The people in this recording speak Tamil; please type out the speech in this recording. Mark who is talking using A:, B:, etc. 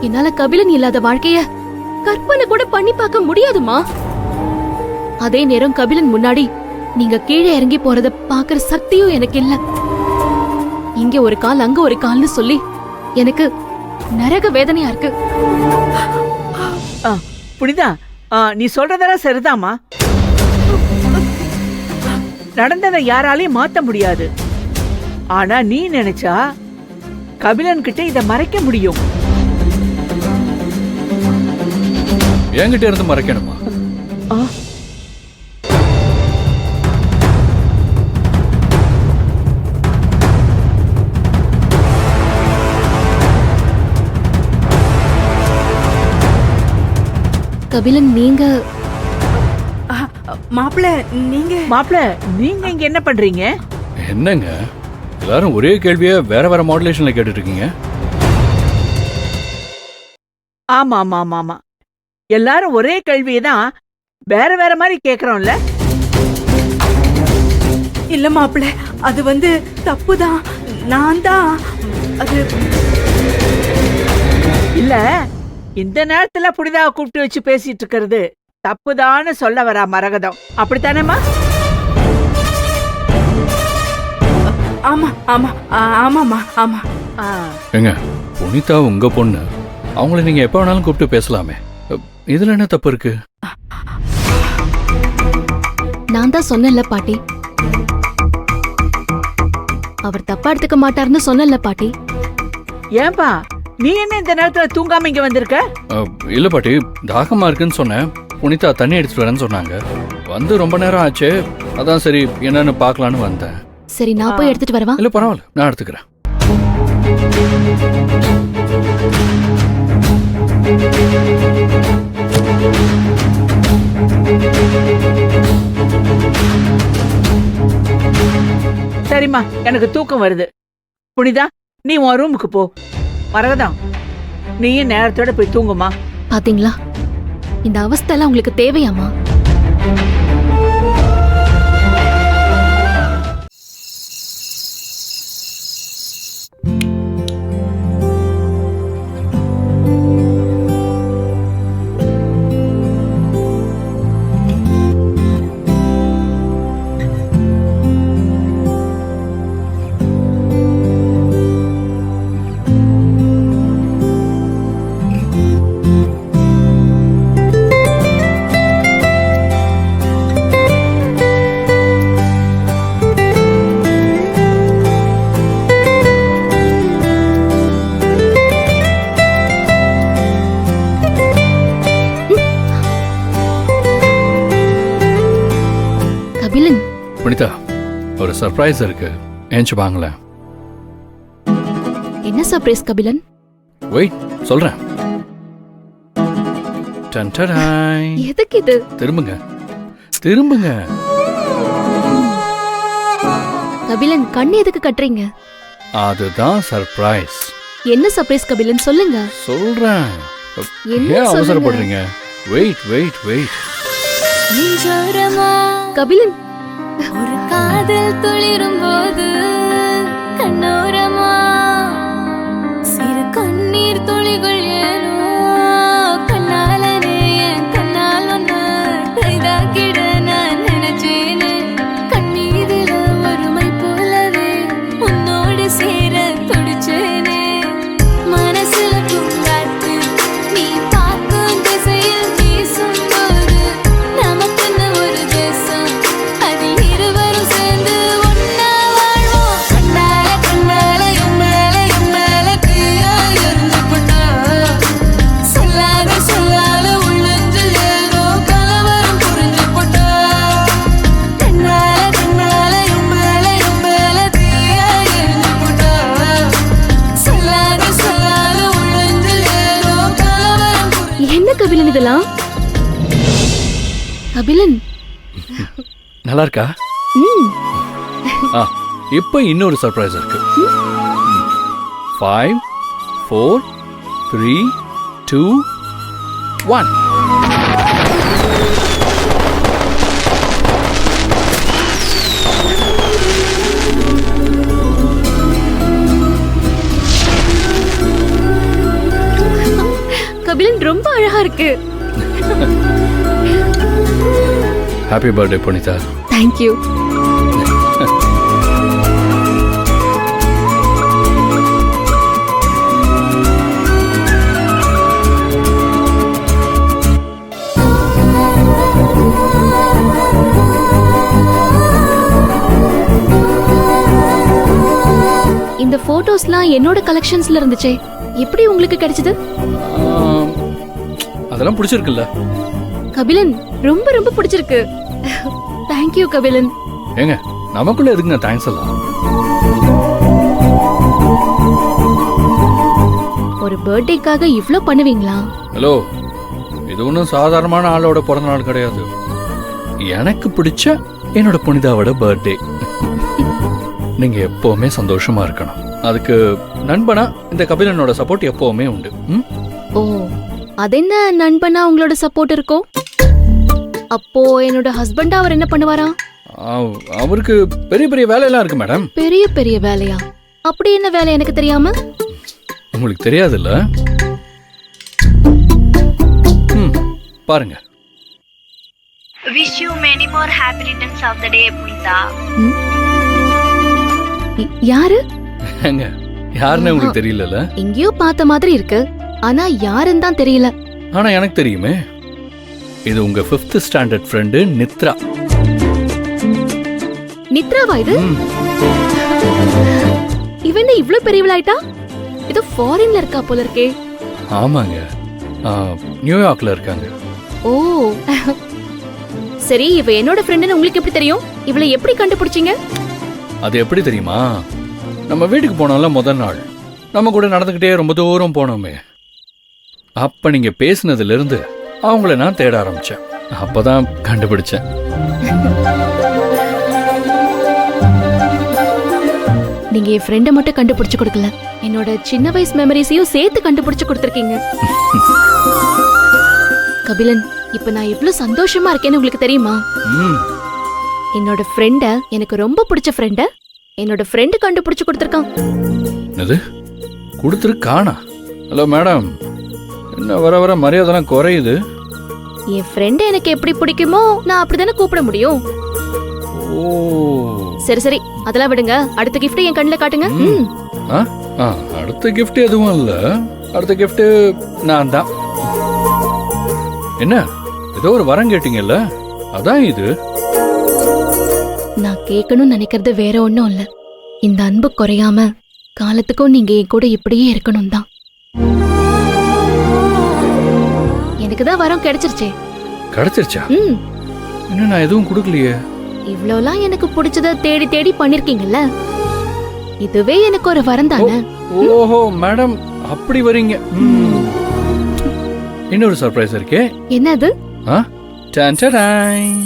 A: என்னால கபிலன் இல்லாத வாழ்க்கைய கற்பனை கூட பண்ணி பார்க்க முடியாதுமா. அதே நேரம் கபிலன் முன்னாடி நீங்க கீழே இறங்கி போறத பாக்குற சக்தியும் எனக்கு இல்ல. இங்க ஒரு கால் அங்க ஒரு கால்னு சொல்லி எனக்கு நரக வேதனையா இருக்கு.
B: புனிதா, நீ சொல்றதெல்லாம் சரிதாமா. நடந்ததை யாராலையும் மாத்த முடியாது. ஆனா நீ நினைச்சா கபிலன் கிட்ட இத மறைக்க முடியும்.
C: என்கிட்ட இருந்து மறைக்கணுமா?
A: கபிலன் நீங்க
B: மாப்பிள்ள நீங்க இங்க என்ன பண்றீங்க?
C: என்னங்க எல்லாரும் ஒரே கேள்விய வேற வேற மாடுலேஷன்ல கேட்டுட்டு இருக்கீங்க?
B: ஆமா ஆமா ஆமா ஆமா, எல்லாரும் ஒரே கேள்வியை தான் வேற வேற மாதிரி கேக்குறோம்ல.
D: இல்ல மாப்பிள்ள, அது வந்து தப்புதான். நான் தான் அது
B: இல்ல, இந்த நேரத்துல புனிதாவை கூப்பிட்டு வச்சு பேசிட்டு இருக்கிறது தப்புதான்னு சொல்ல வரா மரகதம், அப்படித்தானேமா?
D: ஆமா ஆமா ஆமாமா ஆமா.
C: ஏங்க, புனிதா உங்க பொண்ணு, அவங்கள நீங்க எப்ப வேணாலும் கூப்பிட்டு பேசலாமே. இதுல என்ன தப்பு இருக்கு?
A: நான் தான் சொன்னேன்ல பாட்டி, அவர் தப்பா எடுத்துக்க மாட்டாருன்னு சொன்னேன்ல பாட்டி.
B: ஏன்பா நீ என்ன இந்த நேரத்துல தூங்காம இங்க வந்திருக்க?
C: இல்ல பாட்டி, தாகமா இருக்குன்னு சொன்னேன். புனிதா தண்ணி எடுத்துட்டு வரேன்னு சொன்னாங்க. வந்து ரொம்ப நேரம் ஆச்சு, அதான் சரி என்னன்னு பாக்கலான்னு வந்தேன்.
A: சரி, நான் போய் எடுத்துட்டு வரவா?
C: இல்ல பரவாயில்ல, நான் எடுத்துக்கிறேன்.
B: சரிம்மா, எனக்கு தூக்கம் வருது. புனிதா, நீ உன் ரூமுக்கு போ. மரகதம், நீயும் நேரத்தோட போய் தூங்குமா.
A: பாத்தீங்களா, இந்த அவஸ்தை எல்லாம் உங்களுக்கு தேவையாமா?
C: புனிதா, ஒரு சர்ப்ரைஸ் இருக்கு, ஏஞ்சி வாங்கல.
A: என்ன சர்ப்ரைஸ் கபிலன்?
C: வெயிட், சொல்றேன். டன்டடாய்.
A: எதுக்கு இது?
C: திரும்புங்க திரும்புங்க.
A: கபிலன், கண்ணு எதுக்கு கட்டுறீங்க?
C: அதுதான் சர்ப்ரைஸ்.
A: என்ன சர்ப்ரைஸ் கபிலன், சொல்லுங்க.
C: சொல்றேன்.
A: என்ன
C: ஏன்
A: சொல்லுங்க?
C: அவசரப்படுறீங்க? Wait wait wait.
A: கபிலன்,
E: ஒரு காதல் துளிரும் போது கண்ணோரமா சிறு கண்ணீர் துளிகள் ஏனோ கண்ணாலனே என் கண்ணால் ஒன்று கைதாக்கிட நான் நினைச்சேனே. கண்ணீரில ஒருமை போலவே உன்னோடு சேர துடிச்சேனே. மனசுல பூங்காத்து நீ பார்க்கும் திசையில் வீசும் போது நமக்குன்னு ஒரு தேசம், அதில் இருவரும் சேர்ந்து ஒன்னா வாழ்வோம். கண்ணால கண்ணால எம்மேல தீயா எரிஞ்சு போட்டா, சொல்லாத சொல்லாத உள்ளஞ்சில் ஏதோ கலவரம் புரிஞ்சு போட்டா. கண்ணால கண்ணால எம்மேல தீயா எரிஞ்சு போட்டா, சொல்லாத சொல்லாத உள்ளஞ்சில் ஏதோ கலவரம் புரிஞ்சு.
A: என்ன கபிலன் இதெல்லாம்? கபிலன்,
C: நல்லா இருக்கா? இப்போ இன்னொரு சர்ப்ரைஸ் இருக்கு. 5 4 3 2 1.
A: ரொம்ப அழகா இருக்கு.
C: Happy birthday Punitha.
A: தேங்க்யூ. இந்த போட்டோஸ்லாம் என்னோட கலெக்ஷன்ஸ்ல இருந்துச்சே, எப்படி உங்களுக்கு கிடைச்சது?
C: அதெல்லாம் பிடிச்சிருக்குல்ல?
A: கபிலன், ரொம்ப ரொம்ப பிடிச்சிருக்கு. தேங்க்யூ கபிலன்.
C: ஏங்க, நமக்குள்ள எதுக்குங்க தேங்க்ஸ் எல்லாம்?
A: ஒரு பர்த்டேக்காக இவ்ளோ பண்ணுவீங்களா?
C: ஹலோ, இது ஒன்றும் சாதாரணமான ஆளோட பிறந்த நாள் கிடையாது. எனக்கு பிடிச்ச என்னோட புனிதாவோட பர்த்டே. நீங்க எப்பவுமே சந்தோஷமா இருக்கணும். அதுக்கு நண்பனா இந்த கபிலனோட சப்போர்ட் எப்பவுமே உண்டு.
A: ஓ, அதென்ன நண்பனா உங்களோட சப்போர்ட் இருக்கும்? அப்போ என்னோட ஹஸ்பண்டா அவர் என்ன பண்ணுவாரா?
C: அவருக்கு பெரிய பெரிய வேலையெல்லாம் இருக்கு மேடம்.
A: பெரிய பெரிய வேலையா? அப்படி என்ன வேலை எனக்கு தெரியாம?
C: உங்களுக்கு தெரியாதுல்ல? பாருங்க.
F: Wish you many more happy returns of the day, Punita.
A: யாரு?
C: ஏங்க, யாருன்னு உங்களுக்கு தெரியலல?
A: எங்கேயோ பார்த்த மாதிரி இருக்கு, ஆனா யாருன்னு தான் தெரியல.
C: ஆனா எனக்கு தெரியுமே. இது உங்க 5th ஸ்டாண்டர்ட் ஃப்ரெண்டு நித்ரா.
A: நித்ராவா இது? இவன் இவ்ளோ பெரியவளாயிட்டா? இது ஃபாரின்ல இருக்கா போல இருக்கே.
C: ஆமாங்க, நியூயார்க்ல இருக்காங்க.
A: ஓ, சரி, இவ என்னோட ஃப்ரெண்டுன்னு உங்களுக்கு எப்படி தெரியும்? இவளை எப்படி கண்டுபிடிச்சீங்க?
C: அது எப்படி தெரியுமா? நம்ம வீட்டுக்கு போனால முதல் நாள் நம்ம கூட நடந்துக்கிட்டே ரொம்ப தூரம் போனோமே, அப்ப நீங்க பேசினதுல இருந்து அவங்கள நான் தேட ஆரம்பிச்சேன். அப்பதான் கண்டுபிடிச்சேன்.
A: நீங்க என் ஃப்ரெண்டை மட்டும் கண்டுபிடிச்சு கொடுக்கல, என்னோட சின்ன வயசு மெமரிஸையும் சேர்த்து கண்டுபிடிச்சு கொடுத்துருக்கீங்க. கபிலன், இப்ப நான் எவ்வளவு சந்தோஷமா இருக்கேன்னு உங்களுக்கு தெரியுமா? என்னோட ஃப்ரெண்ட, எனக்கு ரொம்ப பிடிச்ச ஃப்ரெண்ட என்னோட ஃப்ரெண்டு கண்டுபிடிச்சு கொடுத்துருக்கான்.
C: என்னது கொடுத்துருக்கானா? ஹலோ மேடம், என்ன வர வர மரியாதைலாம் குறையுது.
A: என் ஃப்ரெண்ட எனக்கு எப்படி பிடிக்குமோ நான் அப்படிதானே கூப்பிட முடியும்.
C: ஓ,
A: சரி சரி, அதெல்லாம் விடுங்க. அடுத்த கிஃப்ட் என் கண்ணுல காட்டுங்க.
C: அடுத்த கிஃப்ட் எதுவும் இல்ல. அடுத்த கிஃப்ட் நான் தான். என்ன, ஏதோ ஒரு வரம் கேட்டீங்கல்ல, அதான் இது.
A: நான் கேட்கணும்னு நினைக்கிறது வேற ஒண்ணும் இல்ல. இந்த அன்பு குறையாம காலத்துக்கும் நீங்க என் கூட இப்படியே இருக்கணும் தான். எனக்கு தான் வரம் கிடைச்சிருச்சே.
C: கிடைச்சிருச்சா? இன்னும் நான் எதுவும் கொடுக்கலையே.
A: இவ்ளோலாம் எனக்கு பிடிச்சத தேடி தேடி பண்ணிருக்கீங்கல்ல, இதுவே எனக்கு ஒரு வரம் தானே.
C: ஓஹோ மேடம், அப்படி வரீங்க. இன்னொரு சர்ப்ரைஸ் இருக்கே.
A: என்னது?
C: டான் டான்.